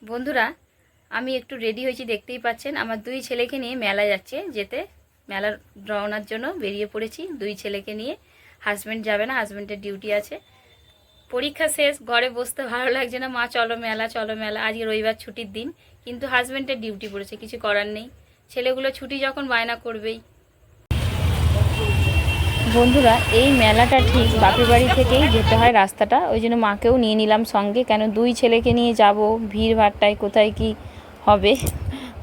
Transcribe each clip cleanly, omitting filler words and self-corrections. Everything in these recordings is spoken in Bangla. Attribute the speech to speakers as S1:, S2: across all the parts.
S1: বন্ধুরা, আমি একটু রেডি হয়েছি, দেখতেই পাচ্ছেন। আমার দুই ছেলেকে নিয়ে মেলা যেতে মেলার রওনার জন্য বেরিয়ে পড়েছি দুই ছেলেকে নিয়ে। হাজব্যান্ড যাবে না, হাজব্যান্ডের ডিউটি আছে। পরীক্ষা শেষ, ঘরে বসতে ভালো লাগছে না, মা চলো মেলা চলো মেলা। আজকে রবিবার ছুটির দিন, কিন্তু হাজব্যান্ডের ডিউটি পড়েছে, কিছু করার নেই। ছেলেগুলো ছুটি যখন বায়না করবেই। বন্ধুরা, এই মেলাটা ঠিক বাপের বাড়ি থেকেই যেতে হয় রাস্তাটা, ওই জন্য মাকেও নিয়ে নিলাম সঙ্গে। কেন দুই ছেলেকে নিয়ে যাব, ভিড় ভাড়টায় কোথায় কি হবে,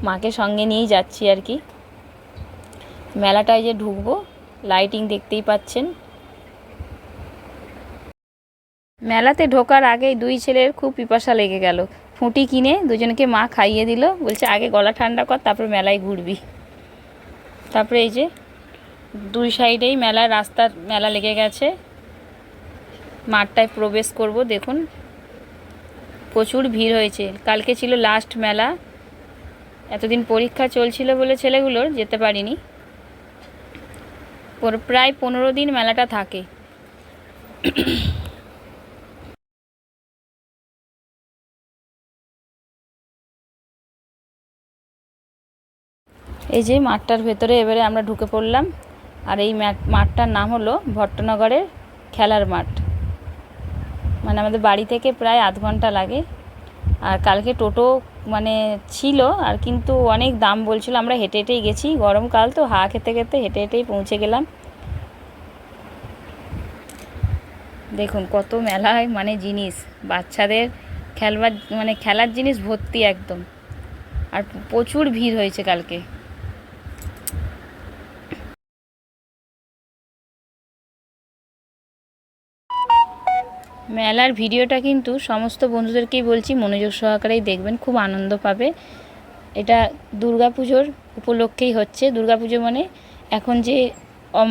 S1: মাকে সঙ্গে নিয়েই যাচ্ছি আর কি। মেলাটায় যে ঢুকবো, লাইটিং দেখতেই পাচ্ছেন। মেলাতে ঢোকার আগেই দুই ছেলের খুব পিপাসা লেগে গেল। ফুটি কিনে দুজনকে মা খাইয়ে দিল, বলছে আগে গলা ঠান্ডা কর, তারপর মেলায় ঘুরবি। তারপরে এই যে দুই সাইডেই মেলার রাস্তার মেলা লেগে গেছে। মাঠটায় প্রবেশ করব, দেখুন প্রচুর ভিড় হয়েছে। কালকে ছিল লাস্ট মেলা, এতদিন পরীক্ষা চলছিল বলে ছেলেগুলোর যেতে পারিনি। প্রায় 15 দিন মেলাটা থাকে। এই যে মাঠটার ভেতরে এবারে আমরা ঢুকে পড়লাম। আর এই মাঠটার নাম হলো ভট্টনগরের খেলার মাঠ। মানে আমাদের বাড়ি থেকে প্রায় আধ ঘন্টা লাগে। আর কালকে টোটো মানে ছিল, আর কিন্তু অনেক দাম বলছিল। আমরা হেঁটে হেঁটেই গেছি, গরমকাল তো হাওয়া খেতে খেতে হেঁটে হেঁটেই পৌঁছে গেলাম। দেখুন কত মেলায় মানে জিনিস, বাচ্চাদের খেলবার মানে খেলার জিনিস ভর্তি একদম। আর প্রচুর ভিড় হয়েছে কালকে। মেলার ভিডিওটা কিন্তু সমস্ত বন্ধুদেরকেই বলছি মনোযোগ সহকারেই দেখবেন, খুব আনন্দ পাবে। এটা দুর্গাপুজোর উপলক্ষেই হচ্ছে। দুর্গাপুজো মানে এখন যে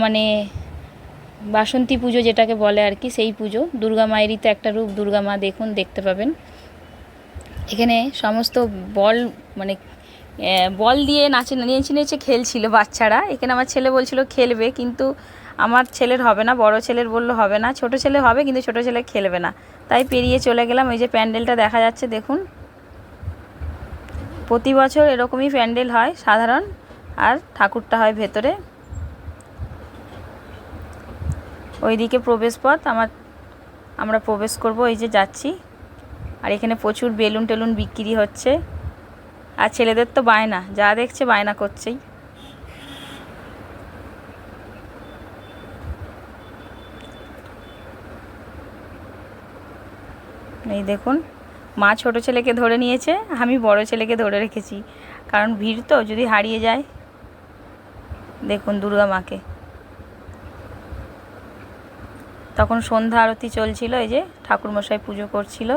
S1: মানে বাসন্তী পুজো যেটাকে বলে আর কি, সেই পুজো। দুর্গা মায়েরই তো একটা রূপ দুর্গা মা, দেখুন দেখতে পাবেন। এখানে সমস্ত বল মানে বল দিয়ে নেচে নেচে খেলছিল বাচ্চারা। এখানে আমার ছেলে বলছিল খেলবে, কিন্তু আমার ছেলের হবে না, বড় ছেলের বললো হবে না, ছোট ছেলে হবে কিন্তু ছোট ছেলে খেলবে না। তাই পেরিয়ে চলে গেলাম। ওই যে প্যান্ডেলটা দেখা যাচ্ছে দেখুন, প্রতি বছর এরকমই প্যান্ডেল হয় সাধারণ, আর ঠাকুরটা হয় ভেতরে। ওইদিকে প্রবেশ পথ, আমরা প্রবেশ করব, এই যে যাচ্ছি। আর এখানে প্রচুর বেলুন টেলুন বিক্রি হচ্ছে। আর ছেলেদের তো বায়না, যা দেখছে বায়না করছেই। এই দেখুন, মা ছোট ছেলেকে ধরে নিয়েছে, আমি বড় ছেলেকে ধরে রেখেছি, কারণ ভিড় তো, যদি হারিয়ে যায়। দেখুন দুর্গা মাকে। তখন সন্ধ্যা আরতি চলছিল, এই যে ঠাকুরমশাই পুজো করছিল।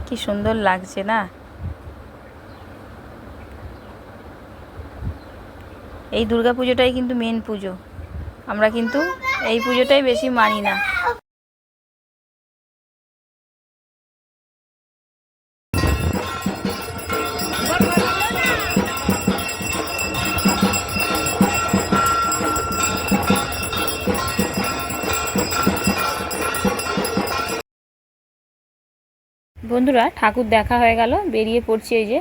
S1: কি সুন্দর লাগছে না? এই দুর্গা পুজোটাই কিন্তু মেন পুজো। আমরা কিন্তু এই পুজোটাই বেশি মানি না। বন্ধুরা, ঠাকুর দেখা হয়ে গেল, বেরিয়ে পড়ছি এই যে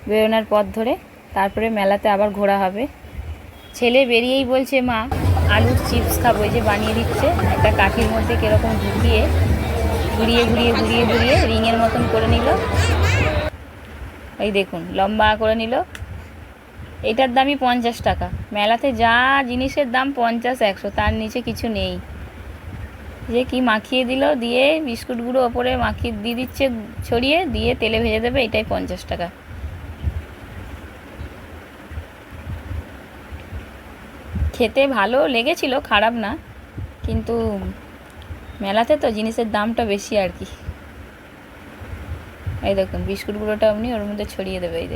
S1: বেরোনোর পথ ধরে। তারপরে মেলাতে আবার ঘোরা হবে। ছেলে বেরিয়েই বলছে মা আলুর চিপস খাবো। এই যে বানিয়ে দিচ্ছে একটা কাঠির মধ্যে, কীরকম ঢুকিয়ে ঘুরিয়ে ঘুরিয়ে ঘুরিয়ে ঘুরিয়ে রিংয়ের মতন করে নিল। এই দেখুন লম্বা করে নিল। এটার দামই 50 টাকা। মেলাতে যা জিনিসের দাম 50-100, তার নিচে কিছু নেই। যে কি মাখিয়ে দিল, দিয়ে বিস্কুটগুলো ওপরে মাখিয়ে দিয়ে দিচ্ছে, ছড়িয়ে দিয়ে তেলে ভেজে দেবে, এটাই 50 টাকা। খেতে ভালো লেগেছিল, খারাপ না, কিন্তু মেলাতে তো জিনিসের দামটা বেশি আর কি। এই দেখুন বিস্কুটগুলোটা আপনি ওর মধ্যে ছড়িয়ে দেবে, এই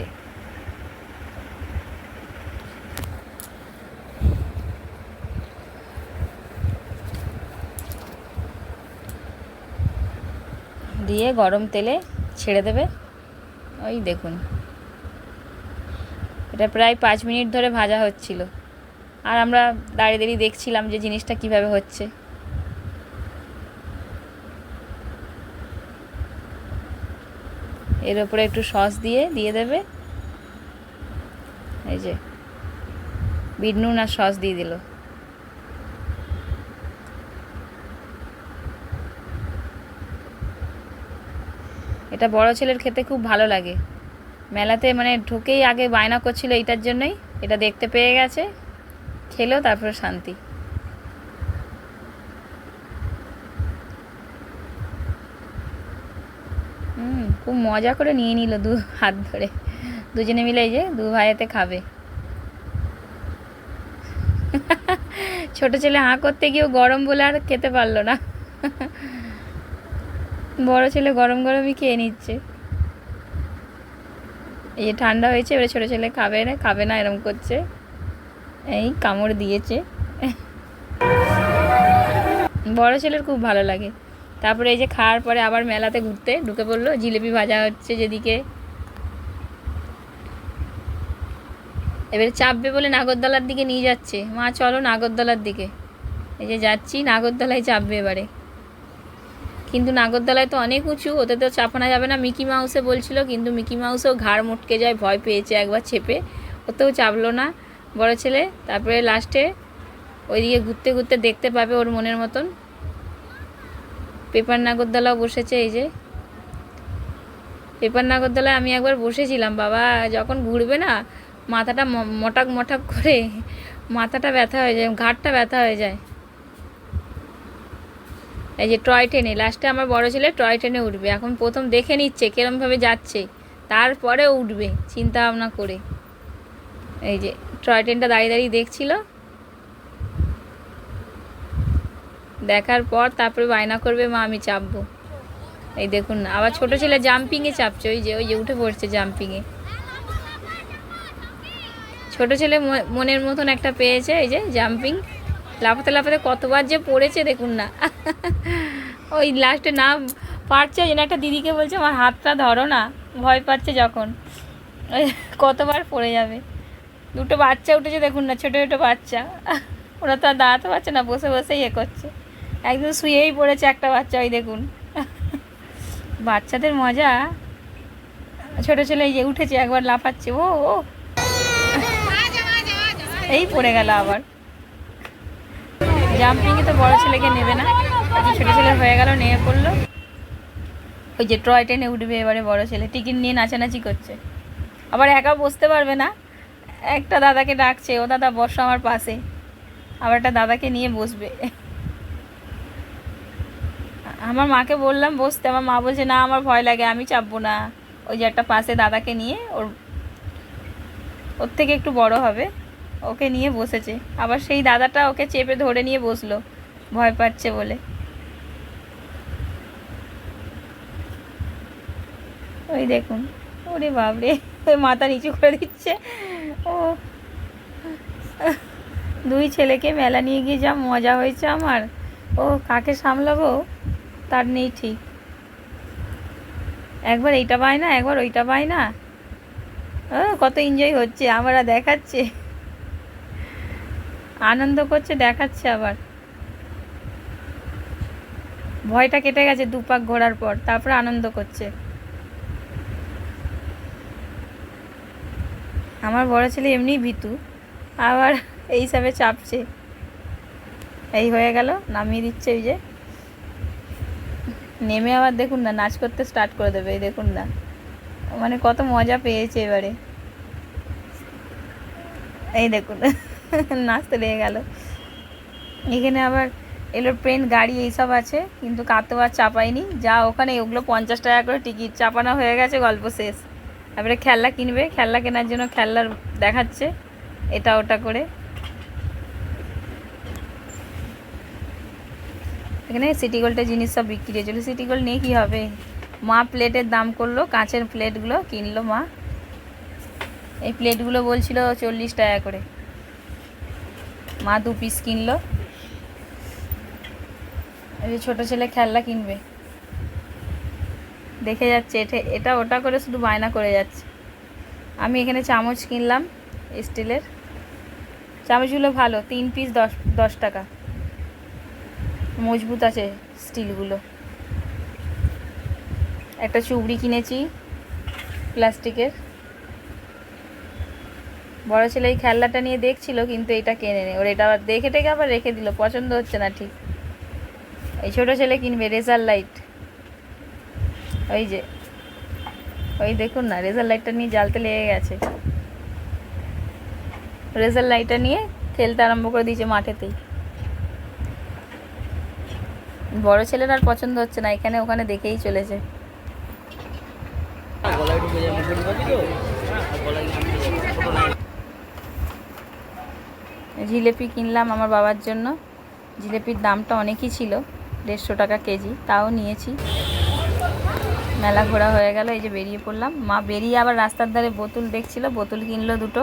S1: দিয়ে গরম তেলে ছেড়ে দেবে। ওই দেখুন, এটা প্রায় 5 মিনিট ধরে ভাজা হচ্ছিল, আর আমরা দাঁড়িয়ে দাঁড়িয়ে দেখছিলাম যে জিনিসটা কিভাবে হচ্ছে। এর ওপরে একটু সস দিয়ে দেবে। এই যে বিট নুন আর সস দিয়ে দিল। এটা বড় ছেলের খেতে খুব ভালো লাগে। মেলাতে মানে ঢুকেই আগে বায়না করছিল এইটার জন্যই, এটা দেখতে পেয়ে গেছে, খেলো, তারপরে শান্তি। খুব মজা করে নিয়ে নিল দু হাত ধরে, দুজনে মিলে এই যে দু ভাইয়েতে খাবে। ছোট ছেলে হাঁ করতে গিয়েও গরম বলে আর খেতে পারলো না। বড় ছেলে গরম গরমই খেয়ে নিচ্ছে। এই যে ঠান্ডা হয়েছে, এবারে ছোটো ছেলে খাবে না এরম করছে, এই কামড় দিয়েছে। বড় ছেলের খুব ভালো লাগে। তারপরে এই যে খাওয়ার পরে আবার মেলাতে ঘুরতে ঢুকে পড়লো। জিলিপি ভাজা হচ্ছে যেদিকে, এবারে চাপবে বলে নাগরদোলার দিকে নিয়ে যাচ্ছে। মা চলো নাগরদোলার দিকে। এই যে যাচ্ছি, নাগরদোলায় চাপবে এবারে। কিন্তু নাগরদোলায় তো অনেক উঁচু, ওতে তো চাপানো যাবে না। মিকি মাউসে বলছিল, কিন্তু মিকি মাউসেও ঘাড় মটকে যায়, ভয় পেয়েছে একবার চেপে, ওতেও চাপলো না বড় ছেলে। তারপরে লাস্টে ওইদিকে ঘুরতে ঘুরতে দেখতে পাবে ওর মনের মতন। পেপার নাগরদোলাও বসেছে। এই যে পেপার নাগরদোলায় আমি একবার বসেছিলাম, বাবা যখন ঘুরবে না মাথাটা মটাক মটাক করে মাথাটা ব্যথা হয়ে যায়, ঘাড়টা ব্যথা হয়ে যায়। এই যে টয় ট্রেনে লাস্টে আমার বড় ছেলে টয় ট্রেনে উঠবে। এখন প্রথম দেখে নিচ্ছে কিরমভাবে যাচ্ছে, তারপরে উঠবে চিন্তা ভাবনা করে। এই যে টয় ট্রেনটা দাঁড়িয়ে দাঁড়িয়ে দেখছিল, দেখার পর তারপরে বায়না করবে মা আমি চাপবো। এই দেখুন না, আবার ছোট ছেলে জাম্পিংয়ে চাপছে। ওই যে উঠে পড়ছে জাম্পিংয়ে। ছোট ছেলে মনের মতন একটা পেয়েছে, এই যে জাম্পিং, লাফাতে লাফাতে কতবার যে পড়েছে দেখুন না। ওই লাস্টে না পারছে, ওই জন্য একটা দিদিকে বলছে আমার হাতটা ধরো না, ভয় পাচ্ছে যখন, কতবার পড়ে যাবে। দুটো বাচ্চা উঠেছে দেখুন না, ছোটো ছোটো বাচ্চা, ওরা তো আর দাঁড়াতে পারছে না, বসে বসেই ইয়ে করছে। একদম শুয়েই পড়েছে একটা বাচ্চা, ওই দেখুন। বাচ্চাদের মজা। ছোটো ছেলে এই যে উঠেছে, একবার লাফাচ্ছে, ও এই পড়ে গেল আবার। জাম্পিংয়ে তো বড় ছেলেকে নেবে না, ছোটো ছেলে হয়ে গেল, নিয়ে পড়লো। ওই যে টয় ট্রেনে উঠবে এবারে বড় ছেলে, টিকিট নিয়ে নাচানাচি করছে। আবার একা বসতে পারবে না, একটা দাদাকে ডাকছে, ও দাদা বসো আমার পাশে। আবার একটা দাদাকে নিয়ে বসবে। আমার মাকে বললাম বসতে, আমার মা বলছে না আমার ভয় লাগে, আমি চাপবো না। ওই যে একটা পাশে দাদাকে নিয়ে, ওর থেকে একটু বড় হবে, ওকে নিয়ে বসেছে। আবার সেই দাদাটা ওকে চেপে ধরে নিয়ে বসলো, ভয় পাচ্ছে বলে। ওই দেখুন, ওরে বাপরে, ওই মাথা নিচু করে দিচ্ছে। ও দুই ছেলেকে মেলা নিয়ে গিয়ে যা মজা হয়েছে আমার, ও কাকে সামলাবো তার নেই ঠিক। একবার এইটা পায় না, একবার ওইটা পায় না, কত এনজয় হচ্ছে, আমরা দেখাচ্ছে, আনন্দ করছে, দেখাচ্ছে। আবার ভয়টা কেটে গেছে দুপাক ঘোরার পর, তারপরে আনন্দ করছে। আমার বড় ছেলে এমনি ভীতু, আবার এই হিসাবে চাপছে। এই হয়ে গেল, নামিয়ে দিচ্ছে। ওই যে নেমে আবার দেখুন না নাচ করতে স্টার্ট করে দেবে, এই দেখুন না, মানে কত মজা পেয়েছে এবারে। এই দেখুন নাচতে লেগে গেল। এখানে আবার এরোপ্লেন গাড়ি এইসব আছে, কিন্তু কাতো আর চাপায়নি, যা ওখানে ওগুলো 50 টাকা করে টিকিট, চাপানো হয়ে গেছে, গল্প শেষ। তারপরে খেলনা কিনবে, খেলনা কেনার জন্য খেলনার দেখাচ্ছে এটা ওটা করে। এখানে সিটি গোল্ডের জিনিস সব বিক্রি হয়েছিল। সিটি গোল্ড নিয়ে কী হবে, মা প্লেটের দাম করলো, কাঁচের প্লেটগুলো কিনলো মা। এই প্লেটগুলো বলছিল 40 টাকা করে, মা 2 পিস কিনলো। এই ছোটো ছেলে খেলনা কিনবে, দেখে যাচ্ছে এটা ওটা করে, শুধু বায়না করে যাচ্ছে। আমি এখানে চামচ কিনলাম, স্টিলের চামচগুলো ভালো, 3 পিস 10 টাকা, মজবুত আছে স্টিলগুলো। একটা চুবড়ি কিনেছি, প্লাস্টিকের। বড় ছেলে এই খেলনাটা নিয়ে দেখছিল, কিন্তু এটা কেনে নেই ওর। এটা আবার দেখে টেকে আবার রেখে দিল, পছন্দ হচ্ছে না ঠিক। এই ছোটো ছেলে কিনবে রেজার লাইট। ওই যে ওই দেখুন না, রেজার লাইটটা নিয়ে জ্বালতে লেগে গেছে। রেজার লাইটটা নিয়ে খেলতে আরম্ভ করে দিয়েছে মাঠেতেই। বড় ছেলের আর পছন্দ হচ্ছে না, এখানে ওখানে দেখেই চলেছে। জিলেপি কিনলাম আমার বাবার জন্য। জিলেপির দামটা অনেকই ছিল, 150 টাকা কেজি, তাও নিয়েছি। মেলা ঘোরা হয়ে গেল, এই যে বেরিয়ে পড়লাম। মা বেরিয়ে আবার রাস্তার ধারে বোতল দেখছিল, বোতল কিনলো 2টো।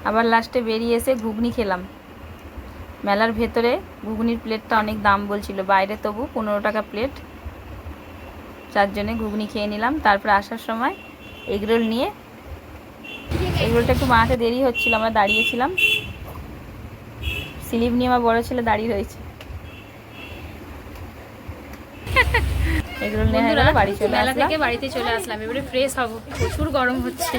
S1: আবার লাস্টে বেরিয়ে এসে ঘুগনি খেলাম। মেলার ভেতরে ঘুগনির প্লেটটা অনেক দাম বলছিল, বাইরে তবু 15 টাকা প্লেট। 4 জনে ঘুগনি খেয়ে নিলাম। তারপরে আসার সময় এগরোল নিয়ে, এগরোলটা একটু বানাতে দেরি হচ্ছিল, আমরা দাঁড়িয়েছিলাম। স্লিপ নিয়ে আমার বড় ছেলে দাঁড়িয়ে রয়েছে। এগরোল নিয়ে বাড়ি চলে আসলাম। মেলা থেকে বাড়িতে চলে আসলাম, এবারে ফ্রেশ হব, প্রচুর গরম হচ্ছে।